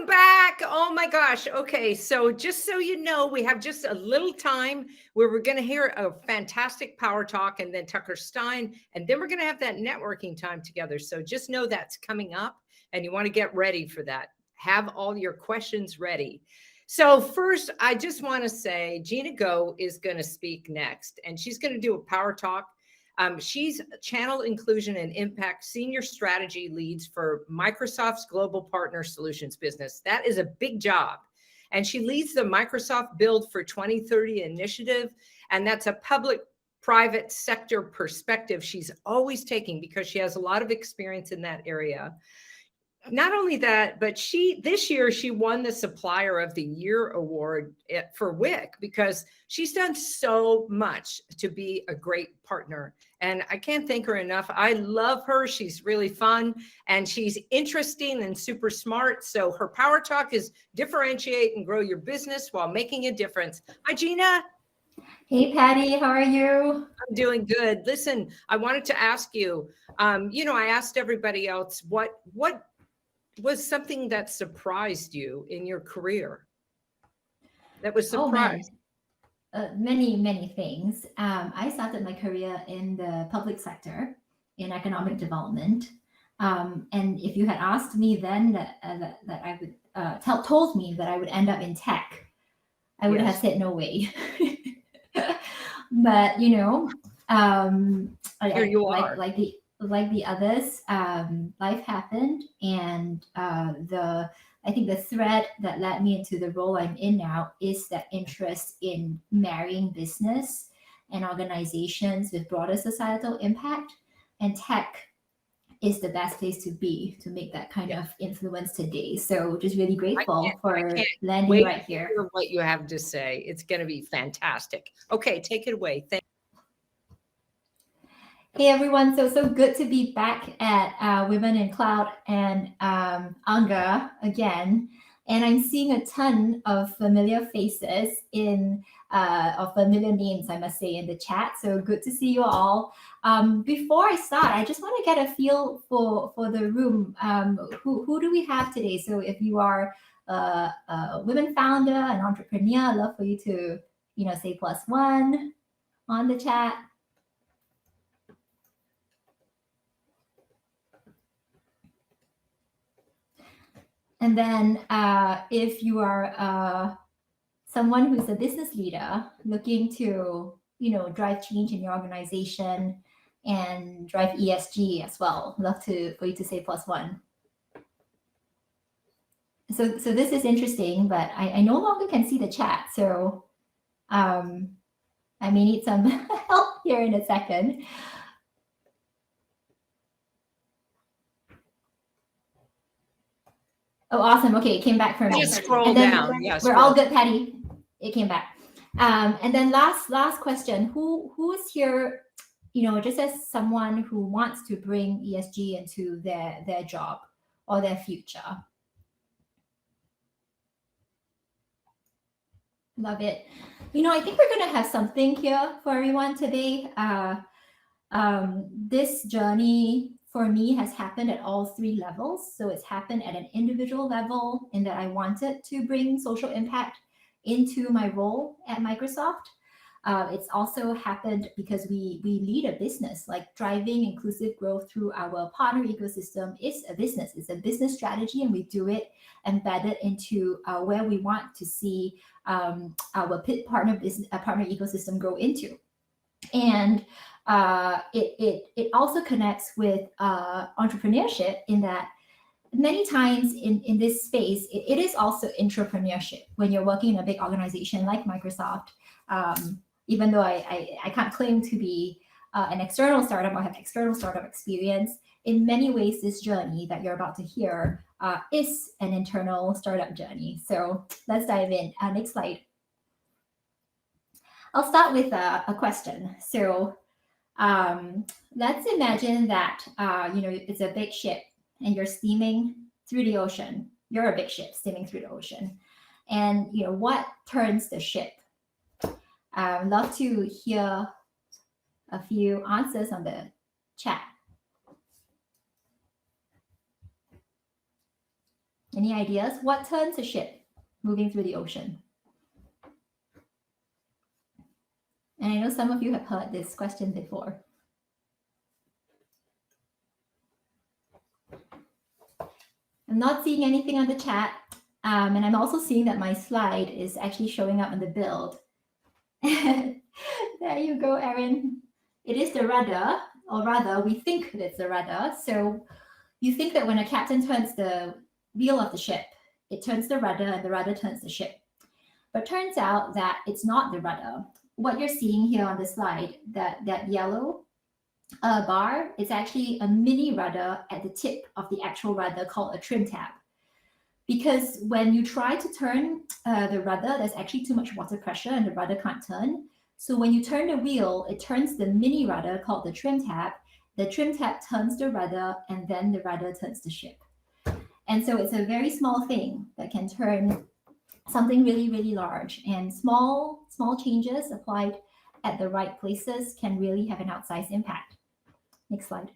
Welcome back. Oh my gosh. Okay. So just so you know, we have just a little time where we're going to hear a fantastic power talk and then Tucker Stein, and then we're going to have that networking time together. So just know that's coming up and you want to get ready for that. Have all your questions ready. So first, I just want to say Gina Go is going to speak next, and she's going to do a power talk. She's Channel Inclusion and Impact Senior Strategy Leads for Microsoft's Global Partner Solutions business. That is a big job. And she leads the Microsoft Build for 2030 initiative. And that's a public-private sector perspective she's always taking because she has a lot of experience in that area. Not only that, but this year she won the Supplier of the Year award for WIC because she's done so much to be a great partner. And I can't thank her enough. I love her. She's really fun and she's interesting and super smart. So her power talk is differentiate and grow your business while making a difference. Hi, Gina. Hey, Patty, how are you? I'm doing good. Listen, I wanted to ask you, I asked everybody else, what was something that surprised you in your career? That was surprised. Many things. I started my career in the public sector in economic development. And if you had asked me then that I would told me that I would end up in tech, I would have said no way. But here you are. Like the others, life happened, and I think the thread that led me into the role I'm in now is that interest in marrying business and organizations with broader societal impact, and tech is the best place to be to make that kind of influence today. So just really grateful for landing right here. Hear what you have to say. It's going to be fantastic. Okay, take it away. Hey everyone, so good to be back at Women in Cloud and Anga again. And I'm seeing a ton of familiar faces of familiar names, I must say, in the chat. So good to see you all. Before I start, I just want to get a feel for the room. Who do we have today? So if you are a women founder, an entrepreneur, I'd love for you to, say +1 on the chat. And then if you are someone who's a business leader looking to, drive change in your organization and drive ESG as well, love for you to say +1. So this is interesting, but I no longer can see the chat. So I may need some help here in a second. Oh, awesome. Okay, it came back for me. Just scroll down. Yes, we're all good, Patty. It came back. And then last question. Who is here, just as someone who wants to bring ESG into their job or their future? Love it. I think we're going to have something here for everyone today. This journey for me has happened at all 3 levels. So it's happened at an individual level in that I wanted to bring social impact into my role at Microsoft. It's also happened because we lead a business, like driving inclusive growth through our partner ecosystem is a business. It's a business strategy, and we do it embedded into where we want to see our partner ecosystem grow into. And it also connects with entrepreneurship in that many times in this space, it is also entrepreneurship when you're working in a big organization like Microsoft. Even though I can't claim to be an external startup or have external startup experience, in many ways, this journey that you're about to hear is an internal startup journey. So let's dive in. Next slide. I'll start with a question. So let's imagine that, it's a big ship and you're steaming through the ocean. You're a big ship steaming through the ocean. And, what turns the ship? I'd love to hear a few answers on the chat. Any ideas? What turns a ship moving through the ocean? And I know some of you have heard this question before. I'm not seeing anything on the chat. And I'm also seeing that my slide is actually showing up in the build. There you go, Erin. It is the rudder, or rather, we think it's the rudder. So you think that when a captain turns the wheel of the ship, it turns the rudder and the rudder turns the ship. But turns out that it's not the rudder. What you're seeing here on the slide, that yellow bar, is actually a mini rudder at the tip of the actual rudder called a trim tab. Because when you try to turn the rudder, there's actually too much water pressure and the rudder can't turn. So when you turn the wheel, it turns the mini rudder called the trim tab. The trim tab turns the rudder, and then the rudder turns the ship. And so it's a very small thing that can turn something really, really large. And small changes applied at the right places can really have an outsized impact. Next slide.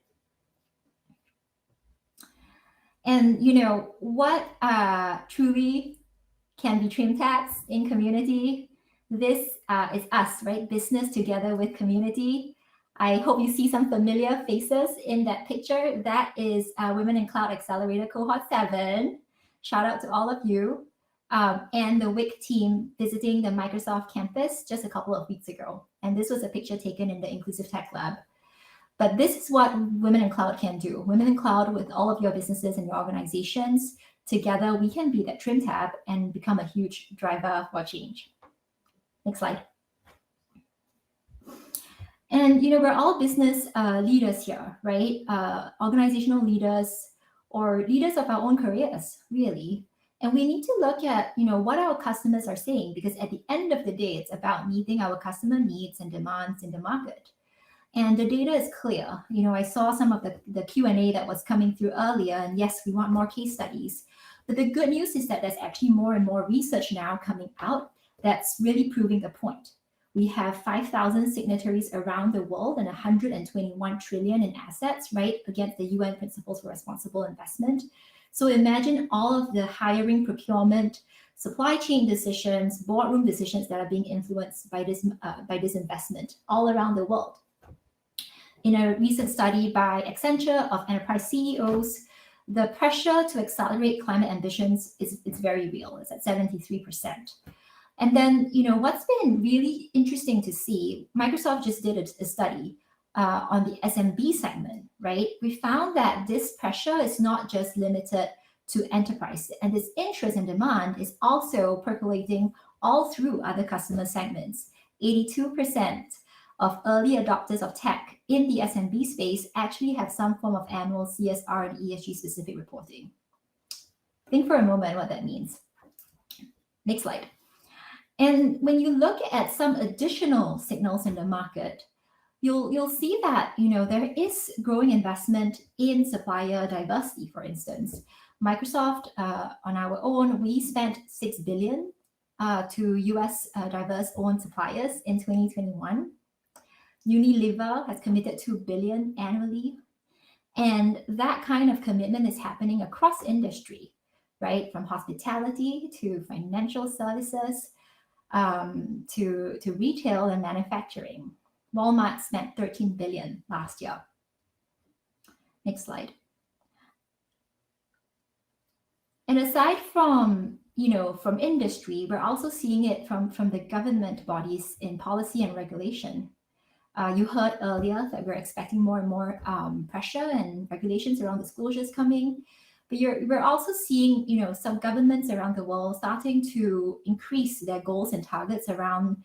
And you know what truly can be trim tabs in community? This is us, right? Business together with community. I hope you see some familiar faces in that picture. That is Women in Cloud Accelerator Cohort 7. Shout out to all of you. And the WIC team visiting the Microsoft campus just a couple of weeks ago. And this was a picture taken in the Inclusive Tech Lab. But this is what Women in Cloud can do. Women in Cloud, with all of your businesses and your organizations, together we can be that trim tab and become a huge driver for change. Next slide. And you know, we're all business leaders here, right? Organizational leaders or leaders of our own careers, really. And we need to look at, you know, what our customers are saying, because at the end of the day, it's about meeting our customer needs and demands in the market. And the data is clear. You know, I saw some of the Q&A that was coming through earlier, and yes, we want more case studies. But the good news is that there's actually more and more research now coming out that's really proving the point. We have 5,000 signatories around the world and 121 trillion in assets, right, against the UN Principles for Responsible Investment. So imagine all of the hiring, procurement, supply chain decisions, boardroom decisions that are being influenced by this investment all around the world. In a recent study by Accenture of enterprise CEOs, the pressure to accelerate climate ambitions is very real. It's at 73%. And then, you know, what's been really interesting to see, Microsoft just did a study on the SMB segment, right? We found that this pressure is not just limited to enterprise, and this interest and demand is also percolating all through other customer segments. 82% of early adopters of tech in the SMB space actually have some form of annual CSR and ESG specific reporting. Think for a moment what that means. Next slide. And when you look at some additional signals in the market, you'll see that, you know, there is growing investment in supplier diversity. For instance, Microsoft, on our own, we spent $6 billion to US diverse-owned suppliers in 2021. Unilever has committed $2 billion annually. And that kind of commitment is happening across industry, right? From hospitality to financial services, to retail and manufacturing. Walmart spent $13 billion last year. Next slide. And aside from, you know, from industry, we're also seeing it from the government bodies in policy and regulation. You heard earlier that we're expecting more and more pressure and regulations around disclosures coming. But we're also seeing, you know, some governments around the world starting to increase their goals and targets around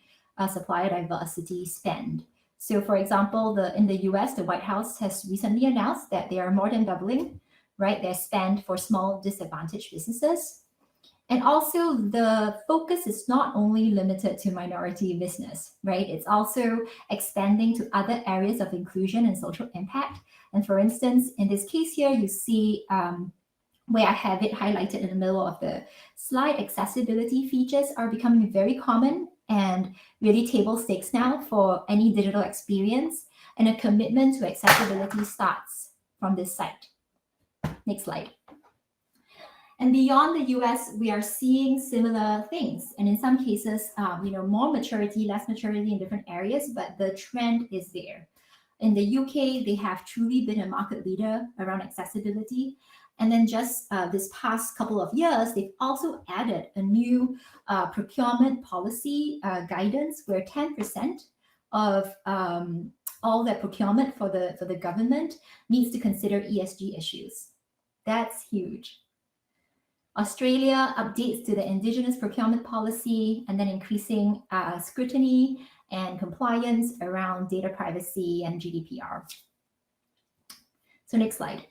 supplier diversity spend. So, for example, in the US, the White House has recently announced that they are more than doubling, right, their spend for small disadvantaged businesses. And also, the focus is not only limited to minority business, right? It's also expanding to other areas of inclusion and social impact. And for instance, in this case here, you see where I have it highlighted in the middle of the slide, accessibility features are becoming very common and really table stakes now for any digital experience. And a commitment to accessibility starts from this site. Next slide. And beyond the US, we are seeing similar things. And in some cases, more maturity, less maturity in different areas, but the trend is there. In the UK, they have truly been a market leader around accessibility. And then just this past couple of years, they've also added a new procurement policy guidance where 10% of all their procurement for the government needs to consider ESG issues. That's huge. Australia updates to the Indigenous procurement policy and then increasing scrutiny and compliance around data privacy and GDPR. So next slide.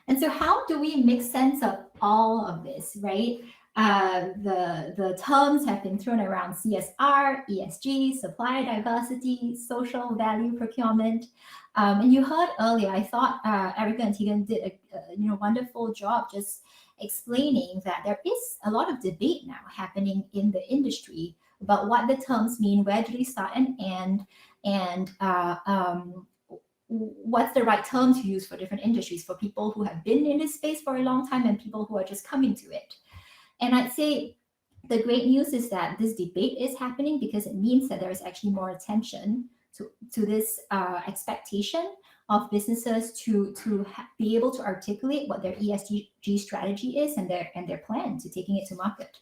And so how do we make sense of all of this, right? The terms have been thrown around: CSR, ESG, supplier diversity, social value procurement. And you heard earlier, I thought Erica and Tegan did a wonderful job just explaining that there is a lot of debate now happening in the industry about what the terms mean, where do they start and end, and what's the right term to use for different industries, for people who have been in this space for a long time and people who are just coming to it. And I'd say the great news is that this debate is happening because it means that there is actually more attention to this expectation of businesses to be able to articulate what their ESG strategy is and their plan to taking it to market.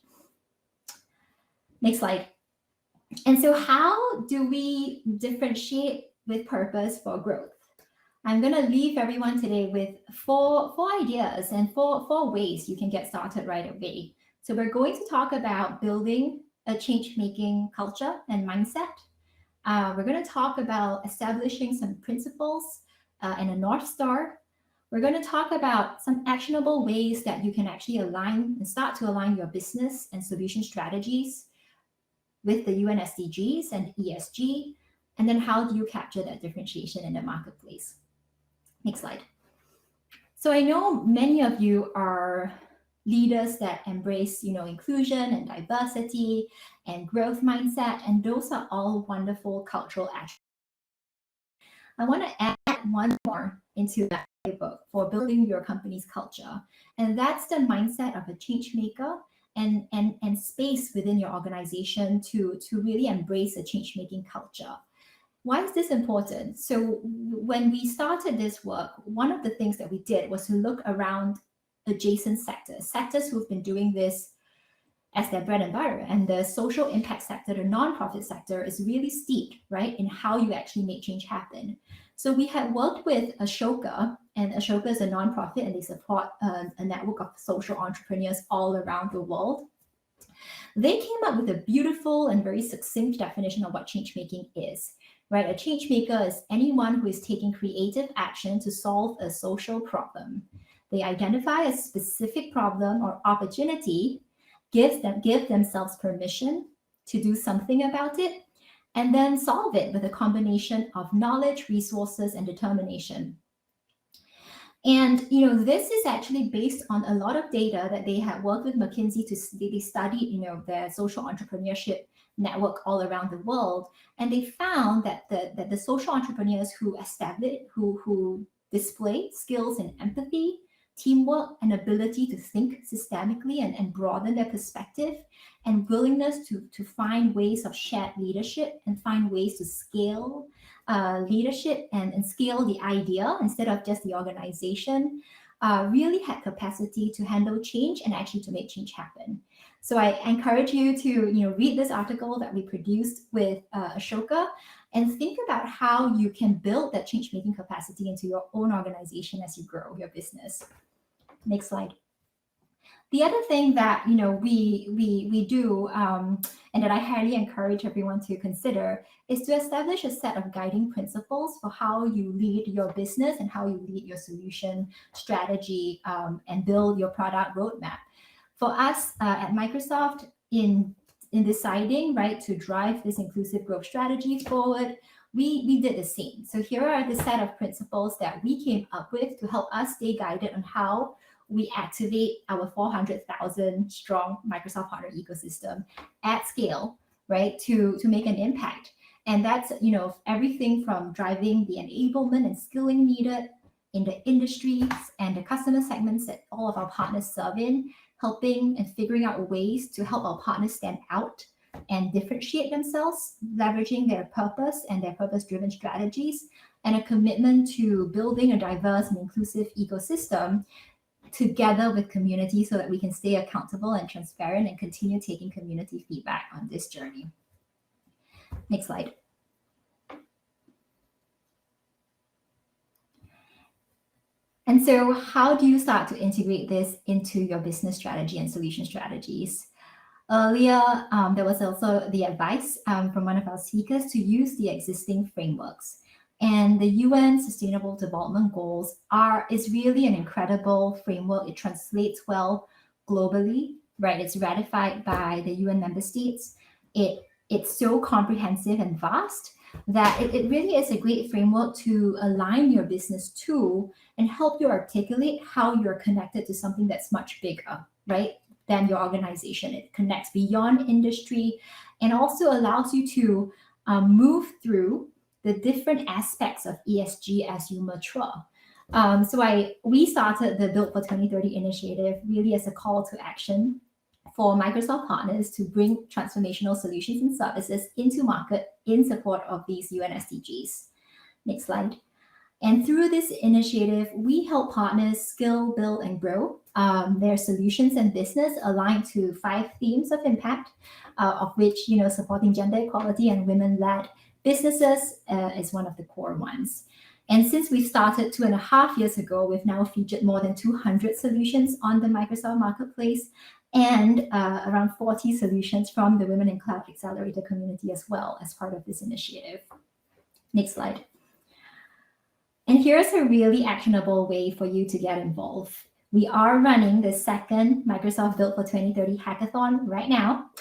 Next slide. And so how do we differentiate with purpose for growth? I'm going to leave everyone today with four ideas and four ways you can get started right away. So we're going to talk about building a change-making culture and mindset. We're going to talk about establishing some principles and a North Star. We're going to talk about some actionable ways that you can actually align and start to align your business and solution strategies with the UN SDGs and ESG. And then how do you capture that differentiation in the marketplace? Next slide. So I know many of you are leaders that embrace, inclusion and diversity and growth mindset, and those are all wonderful cultural attributes. I want to add one more into that playbook for building your company's culture, and that's the mindset of a change maker and space within your organization to really embrace a change making culture. Why is this important? So when we started this work, one of the things that we did was to look around adjacent sectors who've been doing this as their bread and butter. And the social impact sector, the nonprofit sector, is really steeped, right, in how you actually make change happen. So we had worked with Ashoka, and Ashoka is a nonprofit, and they support a network of social entrepreneurs all around the world. They came up with a beautiful and very succinct definition of what change making is. Right, a change maker is anyone who is taking creative action to solve a social problem. They identify a specific problem or opportunity, give themselves permission to do something about it, and then solve it with a combination of knowledge, resources, and determination. And this is actually based on a lot of data that they had worked with McKinsey they studied their social entrepreneurship network all around the world, and they found that the social entrepreneurs who display skills in empathy, teamwork, and ability to think systemically and broaden their perspective, and willingness to find ways of shared leadership and find ways to scale leadership and scale the idea instead of just the organization, really had capacity to handle change and actually to make change happen. So I encourage you to read this article that we produced with Ashoka and think about how you can build that change-making capacity into your own organization as you grow your business. Next slide. The other thing that we do and that I highly encourage everyone to consider is to establish a set of guiding principles for how you lead your business and how you lead your solution strategy and build your product roadmap. For us at Microsoft, in deciding to drive this inclusive growth strategy forward, we did the same. So here are the set of principles that we came up with to help us stay guided on how we activate our 400,000 strong Microsoft partner ecosystem at scale, right, to make an impact. And that's everything from driving the enablement and skilling needed in the industries and the customer segments that all of our partners serve in, helping and figuring out ways to help our partners stand out and differentiate themselves, leveraging their purpose and their purpose-driven strategies, and a commitment to building a diverse and inclusive ecosystem together with community so that we can stay accountable and transparent and continue taking community feedback on this journey. Next slide. And so how do you start to integrate this into your business strategy and solution strategies? Earlier, there was also the advice from one of our speakers to use the existing frameworks. And the UN Sustainable Development Goals is really an incredible framework. It translates well globally, right? It's ratified by the UN member states. It's so comprehensive and vast that it really is a great framework to align your business to and help you articulate how you're connected to something that's much bigger, right, than your organization. It connects beyond industry and also allows you to move through the different aspects of ESG as you mature. We started the Build for 2030 initiative really as a call to action for Microsoft partners to bring transformational solutions and services into market in support of these UN SDGs. Next slide. And through this initiative, we help partners skill, build, and grow their solutions and business aligned to 5 themes of impact, of which, supporting gender equality and women-led businesses is one of the core ones. And since we started 2.5 years ago, we've now featured more than 200 solutions on the Microsoft Marketplace and around 40 solutions from the Women in Cloud Accelerator community as well as part of this initiative. Next slide. And here's a really actionable way for you to get involved. We are running the second Microsoft Build for 2030 Hackathon right now.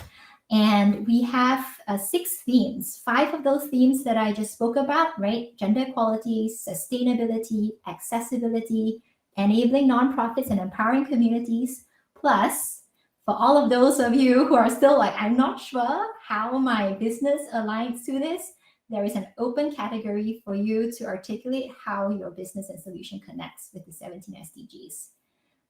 And we have 6 themes, 5 of those themes that I just spoke about, right? Gender equality, sustainability, accessibility, enabling nonprofits and empowering communities. Plus, for all of those of you who are still like, I'm not sure how my business aligns to this, there is an open category for you to articulate how your business and solution connects with the 17 SDGs.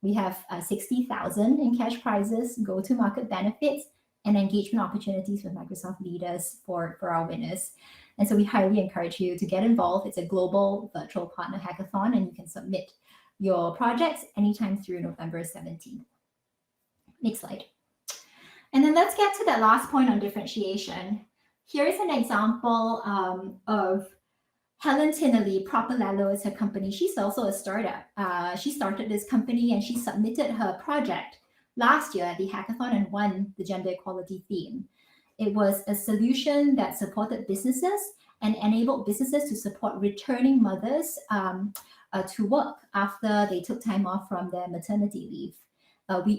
We have 60,000 in cash prizes, go-to-market benefits, and engagement opportunities with Microsoft leaders for our winners. And so we highly encourage you to get involved. It's a global virtual partner hackathon, and you can submit your projects anytime through November 17th. Next slide. And then let's get to that last point on differentiation. Here is an example of Helen Tinnerly. Propalello is her company. She's also a startup. She started this company and she submitted her project last year at the hackathon and won the gender equality theme. It was a solution that supported businesses and enabled businesses to support returning mothers to work after they took time off from their maternity leave.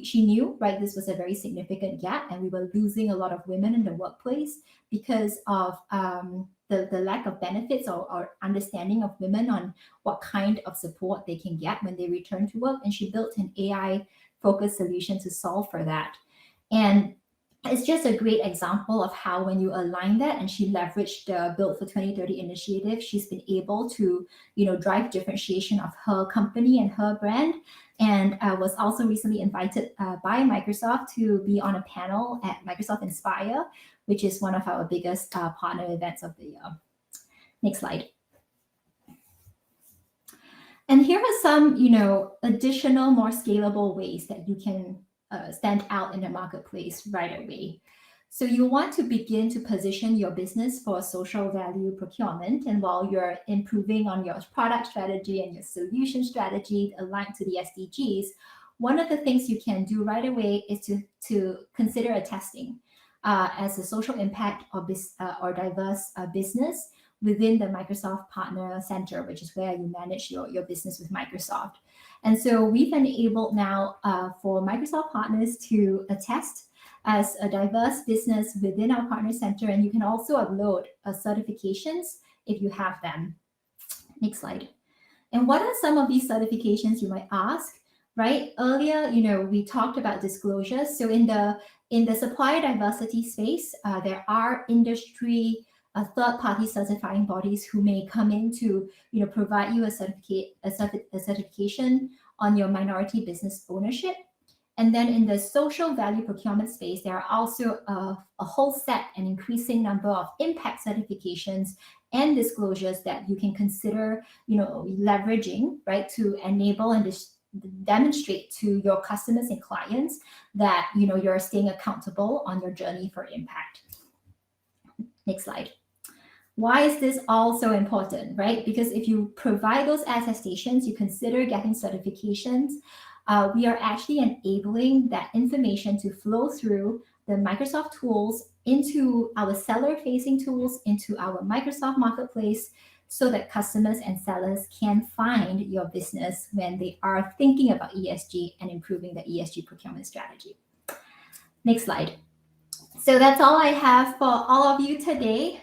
She knew, right, this was a very significant gap and we were losing a lot of women in the workplace because of the lack of benefits or understanding of women on what kind of support they can get when they return to work. And she built an AI-focused solution to solve for that. And it's just a great example of how when you align that, and she leveraged the Build for 2030 initiative, she's been able to, drive differentiation of her company and her brand. And was also recently invited by Microsoft to be on a panel at Microsoft Inspire, which is one of our biggest partner events of the year. Next slide. And here are some, additional, more scalable ways that you can stand out in the marketplace right away. So you want to begin to position your business for social value procurement. And while you're improving on your product strategy and your solution strategy aligned to the SDGs, one of the things you can do right away is to consider a testing as a social impact or diverse business within the Microsoft Partner Center, which is where you manage your business with Microsoft. And so we've enabled now for Microsoft partners to attest as a diverse business within our Partner Center, and you can also upload certifications if you have them. Next slide. And what are some of these certifications, you might ask, right? Earlier, we talked about disclosures. So in the supplier diversity space, there are industry third-party certifying bodies who may come in to, provide you a certification on your minority business ownership. And then in the social value procurement space, there are also a whole set, an increasing number of impact certifications and disclosures that you can consider, leveraging, right, to enable and demonstrate to your customers and clients that, you're staying accountable on your journey for impact. Next slide. Why is this all so important, right? Because if you provide those attestations, you consider getting certifications, we are actually enabling that information to flow through the Microsoft tools into our seller-facing tools, into our Microsoft Marketplace, so that customers and sellers can find your business when they are thinking about ESG and improving the ESG procurement strategy. Next slide. So that's all I have for all of you today.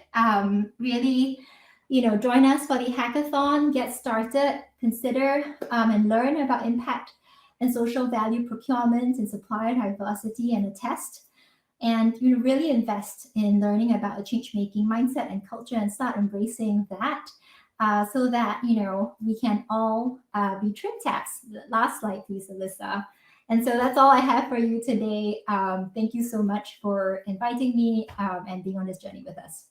Really, join us for the hackathon, get started, consider and learn about impact and social value procurement and supplier diversity and attest. And really invest in learning about a change-making mindset and culture and start embracing that so that, we can all be trim taps. Last slide, please, Alyssa. And so that's all I have for you today. Thank you so much for inviting me and being on this journey with us.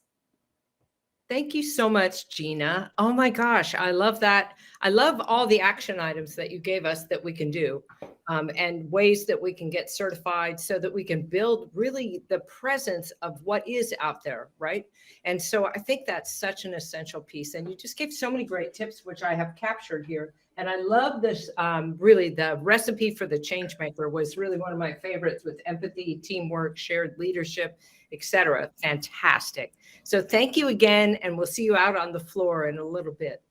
Thank you so much, Gina. Oh my gosh, I love that. I love all the action items that you gave us that we can do and ways that we can get certified so that we can build really the presence of what is out there, right? And so I think that's such an essential piece. And you just gave so many great tips, which I have captured here. And I love this, really the recipe for the change maker was really one of my favorites with empathy, teamwork, shared leadership, etc. Fantastic. So thank you again, and we'll see you out on the floor in a little bit.